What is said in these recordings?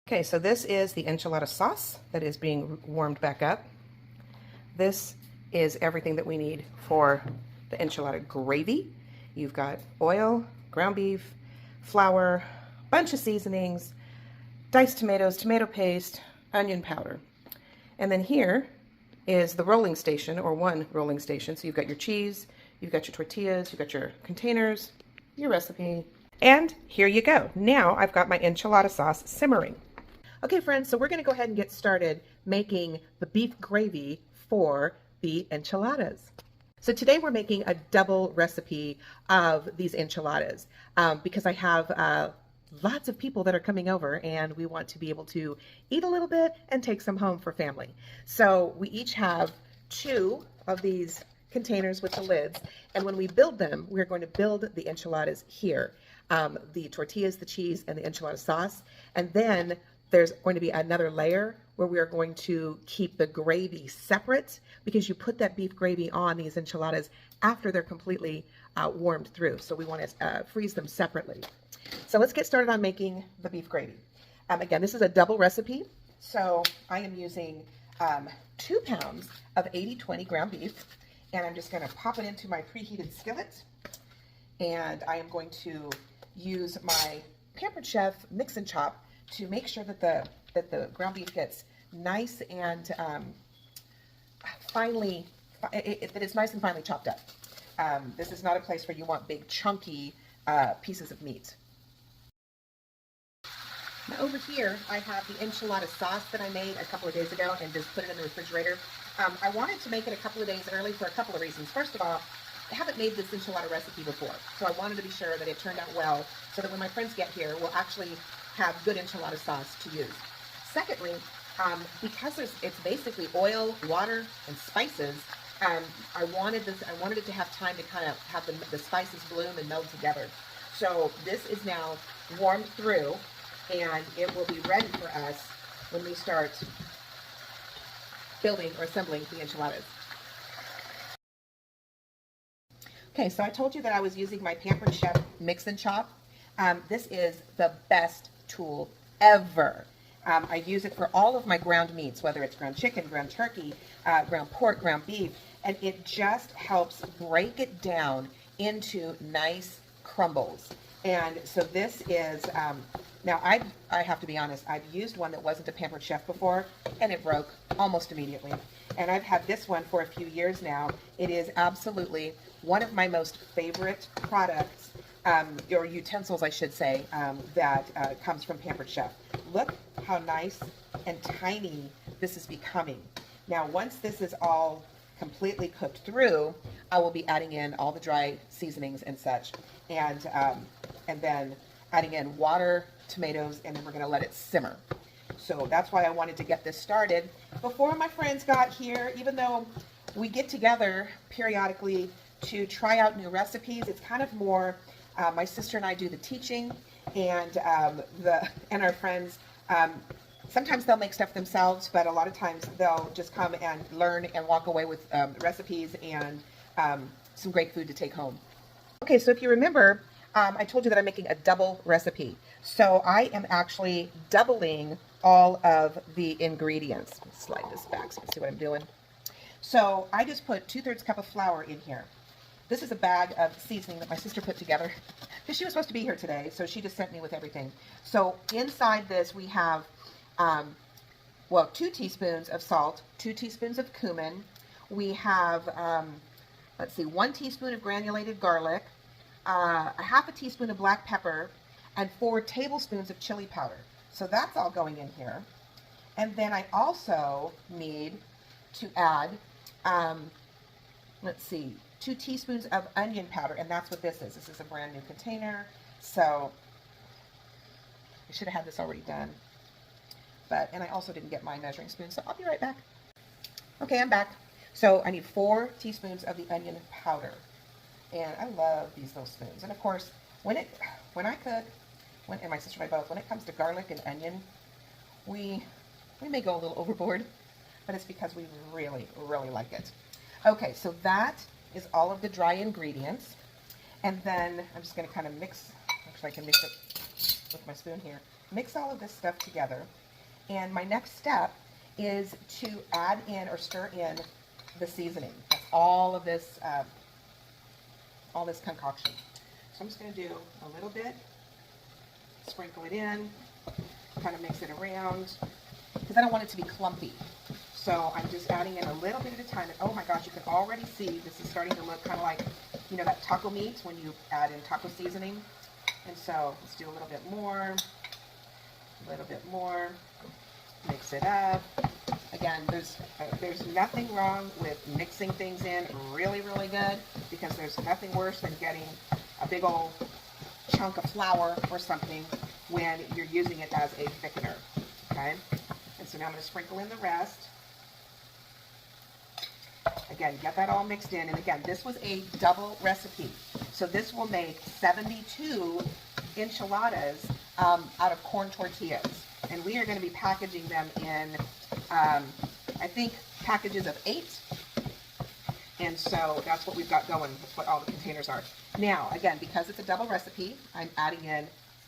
Okay, so this is the enchilada sauce that is being warmed back up. This is everything that we need for the enchilada gravy. You've got oil, ground beef, flour, bunch of seasonings, diced tomatoes, tomato paste, onion powder. And then here is the rolling station, or one rolling station. So you've got your cheese, you've got your tortillas, you've got your containers, your recipe, and here you go. Now I've got my enchilada sauce simmering. Okay, friends, so we're going to go ahead and get started making the beef gravy for the enchiladas. So today we're making a double recipe of these enchiladas because I have lots of people that are coming over and we want to be able to eat a little bit and take some home for family. So we each have 2 of these containers with the lids, and when we build them, we're going to build the enchiladas here. The tortillas, the cheese, and the enchilada sauce, and then there's going to be another layer where we are going to keep the gravy separate because you put that beef gravy on these enchiladas after they're completely warmed through. So we want to freeze them separately. So let's get started on making the beef gravy. Again, this is a double recipe. So I am using 2 pounds of 80/20 ground beef, and I'm just going to pop it into my preheated skillet. And I am going to use my Pampered Chef mix and chop to make sure that the ground beef gets nice and finely, that it's nice and finely chopped up. This is not a place where you want big chunky pieces of meat. Now over here, I have the enchilada sauce that I made a couple of days ago and just put it in the refrigerator. I wanted to make it a couple of days early for a couple of reasons. First of all, I haven't made this enchilada recipe before, so I wanted to be sure that it turned out well so that when my friends get here, we'll actually have good enchilada sauce to use. Secondly, because it's basically oil, water, and spices, I wanted it to have time to kind of have the spices bloom and meld together. So this is now warmed through, and it will be ready for us when we start building or assembling the enchiladas. Okay, so I told you that I was using my Pampered Chef mix and chop. This is the best tool ever. I use it for all of my ground meats, whether it's ground chicken, ground turkey, ground pork, ground beef, and it just helps break it down into nice crumbles. And so this is, now I have to be honest, I've used one that wasn't a Pampered Chef before, and it broke almost immediately. And I've had this one for a few years now. It is absolutely one of my most favorite products, or utensils, I should say, that comes from Pampered Chef. Look how nice and tiny this is becoming. Now, once this is all completely cooked through, I will be adding in all the dry seasonings and such, and then adding in water, tomatoes, and then we're going to let it simmer. So that's why I wanted to get this started before my friends got here. Even though we get together periodically to try out new recipes, it's kind of more my sister and I do the teaching, and our friends, sometimes they'll make stuff themselves, but a lot of times they'll just come and learn and walk away with recipes and some great food to take home. Okay, so if you remember, I told you that I'm making a double recipe. So I am actually doubling all of the ingredients. Let's slide this back so you can see what I'm doing. So I just put 2/3 cup of flour in here. This is a bag of seasoning that my sister put together because she was supposed to be here today, so she just sent me with everything. So inside this we have, 2 teaspoons of salt, 2 teaspoons of cumin. We have, 1 teaspoon of granulated garlic, a 1/2 teaspoon of black pepper, and 4 tablespoons of chili powder. So that's all going in here. And then I also need to add, 2 teaspoons of onion powder, and that's what this is. This is a brand new container, so I should have had this already done. And I also didn't get my measuring spoon, so I'll be right back. Okay, I'm back. So I need 4 teaspoons of the onion powder, and I love these little spoons. And of course, when I cook, and my sister and I both, when it comes to garlic and onion, we may go a little overboard, but it's because we really, really like it. Okay, so that is all of the dry ingredients. And then I'm just going to kind of mix, actually I can mix it with my spoon here. mix all of this stuff together. And my next step is to add in or stir in the seasoning. That's all of this concoction. So I'm just going to do a little bit, sprinkle it in, kind of mix it around, because I don't want it to be clumpy. So I'm just adding in a little bit at a time. And oh my gosh, you can already see this is starting to look kind of like, you know, that taco meat when you add in taco seasoning. And so let's do a little bit more, mix it up. Again, there's nothing wrong with mixing things in really, really good, because there's nothing worse than getting a big old chunk of flour or something when you're using it as a thickener, okay? And so now I'm going to sprinkle in the rest. Again, get that all mixed in. And again, this was a double recipe. So this will make 72 enchiladas out of corn tortillas. And we are going to be packaging them in, I think, packages of 8. And so that's what we've got going. That's what all the containers are. Now, again, because it's a double recipe, I'm adding in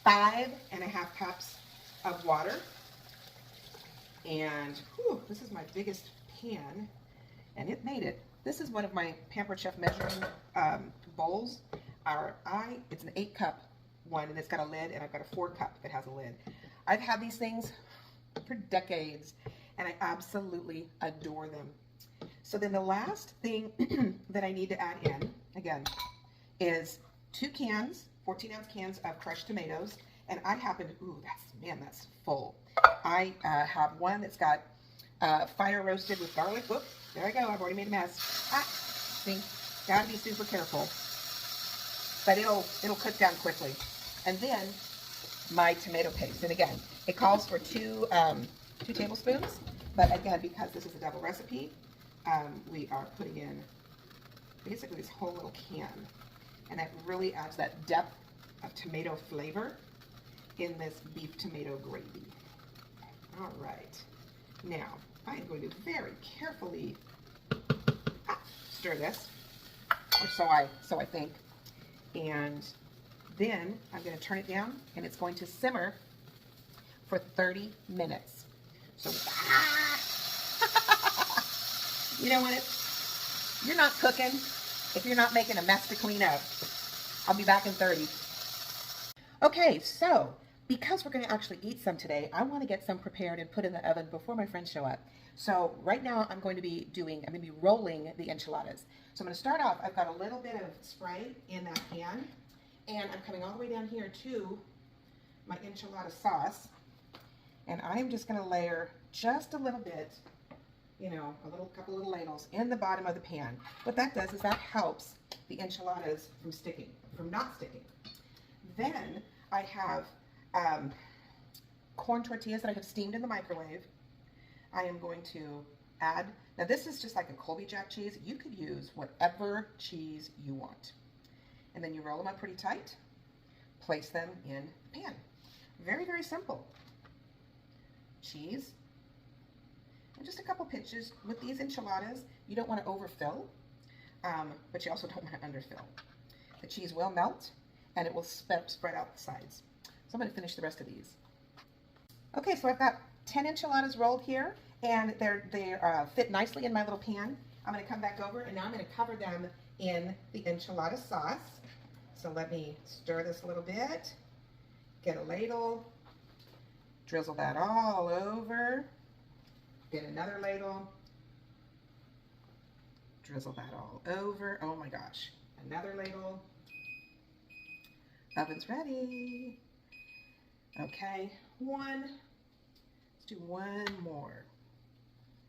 5.5 cups of water. And whew, this is my biggest pan, and it made it. This is one of my Pampered Chef measuring bowls. It's an 8-cup one, and it's got a lid, and I've got a 4-cup that has a lid. I've had these things for decades, and I absolutely adore them. So then the last thing that I need to add in, again, is 2 cans, 14-ounce cans of crushed tomatoes. And I happen to, that's full. I have one that's got fire roasted with garlic. Whoop, there I go, I've already made a mess. See, gotta be super careful. But it'll cook down quickly. And then my tomato paste. And again, it calls for 2 tablespoons. But again, because this is a double recipe, we are putting in basically this whole little can. And that really adds that depth of tomato flavor in this beef tomato gravy. All right. Now, I am going to very carefully stir this, or so I think. And then I'm going to turn it down, and it's going to simmer for 30 minutes. So, you know what? You're not cooking if you're not making a mess to clean up. I'll be back in 30. Okay, so because we're going to actually eat some today, I want to get some prepared and put in the oven before my friends show up. So right now I'm going to be rolling the enchiladas. So I'm going to start off, I've got a little bit of spray in that pan, and I'm coming all the way down here to my enchilada sauce. And I'm just going to layer just a little bit, you know, couple little ladles in the bottom of the pan. What that does is that helps the enchiladas from not sticking. Then I have corn tortillas that I have steamed in the microwave. I am going to add, now this is just like a Colby Jack cheese. You could use whatever cheese you want. And then you roll them up pretty tight, place them in the pan. Very, very simple. Cheese, and just a couple pinches. With these enchiladas, you don't want to overfill, but you also don't want to underfill. The cheese will melt, and it will spread out the sides. So I'm going to finish the rest of these. Okay, so I've got 10 enchiladas rolled here, and they fit nicely in my little pan. I'm going to come back over, and now I'm going to cover them in the enchilada sauce. So let me stir this a little bit, get a ladle, drizzle that all over, get another ladle, drizzle that all over. Oh my gosh, another ladle. Oven's ready. Okay, let's do one more.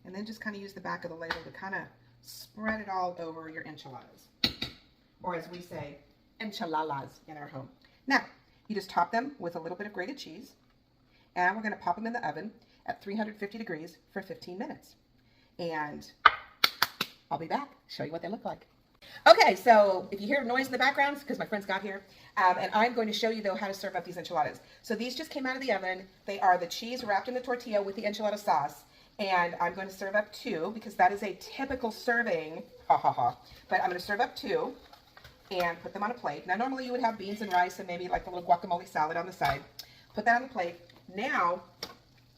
And then just kind of use the back of the ladle to kind of spread it all over your enchiladas. Or as we say, enchiladas in our home. Now, you just top them with a little bit of grated cheese, and we're going to pop them in the oven at 350 degrees for 15 minutes. And I'll be back, show you what they look like. Okay, so if you hear noise in the background, it's because my friends got here. And I'm going to show you, though, how to serve up these enchiladas. So these just came out of the oven. They are the cheese wrapped in the tortilla with the enchilada sauce. And I'm going to serve up 2 because that is a typical serving. But I'm going to serve up 2 and put them on a plate. Now, normally you would have beans and rice and maybe like a little guacamole salad on the side. Put that on the plate. Now,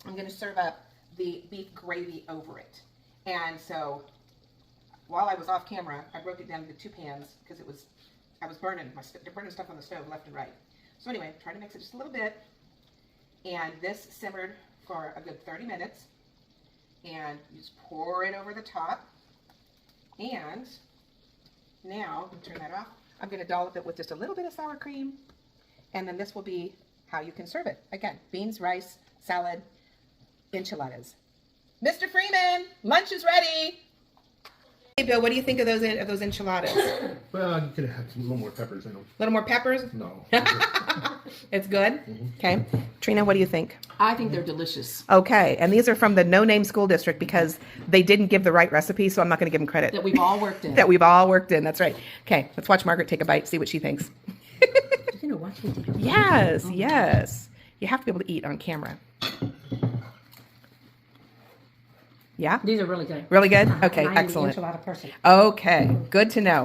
I'm going to serve up the beef gravy over it. And so, while I was off camera, I broke it down into 2 pans because I was burning stuff on the stove left and right. So anyway, try to mix it just a little bit. And this simmered for a good 30 minutes. And you just pour it over the top. And now, turn that off. I'm going to dollop it with just a little bit of sour cream. And then this will be how you can serve it. Again, beans, rice, salad, enchiladas. Mr. Freeman, lunch is ready. Hey, Bill, what do you think of those enchiladas? Well, you could have had a little more peppers in them. A little more peppers? No. It's good? Okay. Trina, what do you think? I think they're delicious. Okay, and these are from the No-Name School District because they didn't give the right recipe, so I'm not going to give them credit. That we've all worked in. That we've all worked in, that's right. Okay, let's watch Margaret take a bite, see what she thinks. You're going to watch me take a bite? Yes, yes. You have to be able to eat on camera. Yeah? These are really good. Really good? Uh-huh. Okay, And I am the excellent. enchilada person. Okay, good to know.